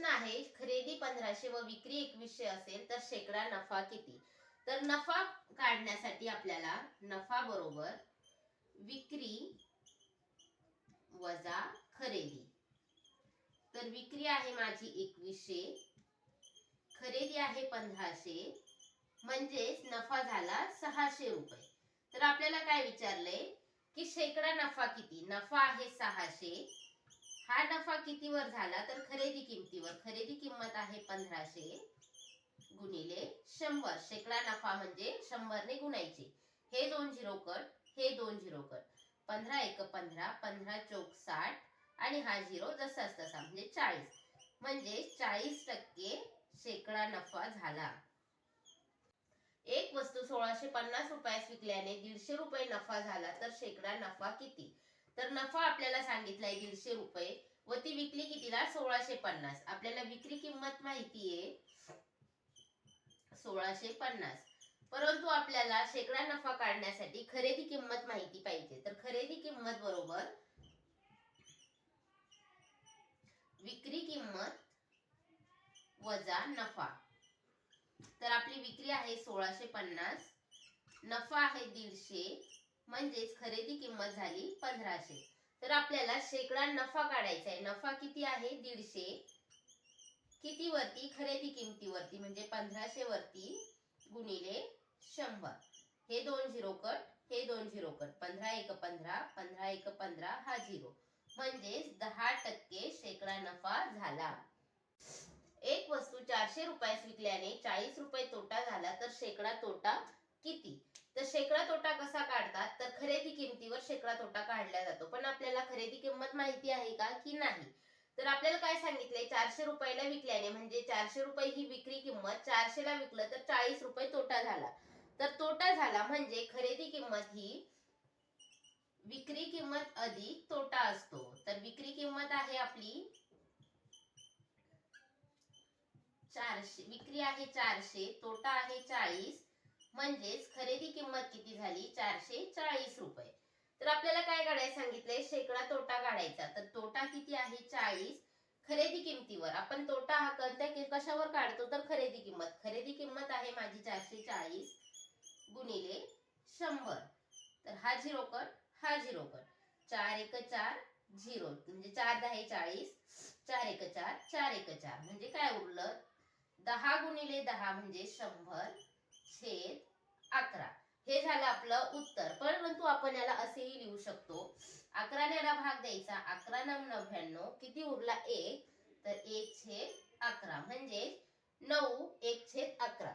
प्रश्न आहे, खरेदी 1500 व विक्री 2100 असेल तर शेकडा नफा किती? तर नफा काढण्यासाठी आपल्याला नफा बरोबर विक्री वजा खरेदी. तर विक्री आहे माझी 2100, खरेदी आहे 1500, म्हणजेच नफा झाला 600 रुपये. तर आपल्याला काय विचारलंय की शेकडा नफा किती? नफा आहे 600, हा नफा कितीवर झाला? तर खरेदी किमतीवर. खरेदी किंमत आहे 1500 गुणिले 100. शेकडा नफा म्हणजे 100 ने गुणायचे. हे 2 झिरो कट, हे 2 झिरो कट. 15 एक 15, 15 चौक 60 आणि हा झिरो जसाच तसा म्हणजे 40. म्हणजे 40% शेकडा नफा झाला. एक वस्तू 1650 रुपयास विकल्याने 150 रुपये नफा झाला तर शेकडा नफा किती? तर नफा आपल्याला सांगितलाय 150 रुपये व ती विकली कितीला? 1650. आपल्याला विक्री किंमत माहितीये 1650, परंतु आपल्याला शेकडा नफा काढण्यासाठी खरेदी किंमत माहिती पाहिजे. तर खरेदी किंमत बरोबर विक्री किंमत वजा नफा. तर आपली विक्री आहे 1650, नफा आहे 150, म्हणजेच खरेदी किंमत झाली 1500. तर आपल्याला शेकडा नफा काढायचा आहे. नफा किती आहे? 150. किती वरती? खरेदी किमतीवरती म्हणजे 1500 वरती गुणिले 100. हे 2 झिरो कट, हे 2 झिरो कट. 15 एक 15, 15 एक 15, हा झिरो. म्हणजेच 10% शेकडा नफा झाला. एक वस्तू 400 रुपयास विकल्याने 40 रुपये तोटा झाला तर शेकडा तोटा किती? तर शेकडा तोटा कसा काढतात? तर खरेदी किमतीवर शेकडा तोटा काढला जातो. पण आपल्याला खरेदी किंमत माहिती आहे का की नाही? तर आपल्याला काय सांगितलंय? 400 रुपयाला विकल्याने म्हणजे 400 रुपये ही विक्री किंमत, 400 ला विकलं तर 40 रुपये तोटा झाला. तर तोटा झाला म्हणजे खरेदी किंमत ही विक्री किंमत अधिक तोटा असतो. तर विक्री किंमत आहे आपली 400, विक्री आहे 400, तोटा आहे 40, म्हणजेच खरेदी किंमत किती झाली? 440 रुपये. तर आपल्याला काय काढायला सांगितलंय? शेकडा तोटा काढायचा. तर तोटा किती आहे? 40 खरेदी किमतीवर. आपण तोटा हा कोणत्या कशावर काढतो? तर खरेदी किंमत. खरेदी किंमत आहे माझी 440 गुणिले 100. तर हा झिरो कट, हा झिरो कट. 4 एक 4 झिरो म्हणजे 4 10 40, 4 एक 4, 4 एक 4 म्हणजे काय उरलं? 10 गुणिले 10 म्हणजे 100 छेद 11. हे झालं आपलं उत्तर. परंतु आपण याला असेही लिहू शकतो, 11 ने याला भाग द्यायचा, 11 9 99, किती उरला? 1. तर 1 छेद 11 म्हणजे 9 1 छेद 11.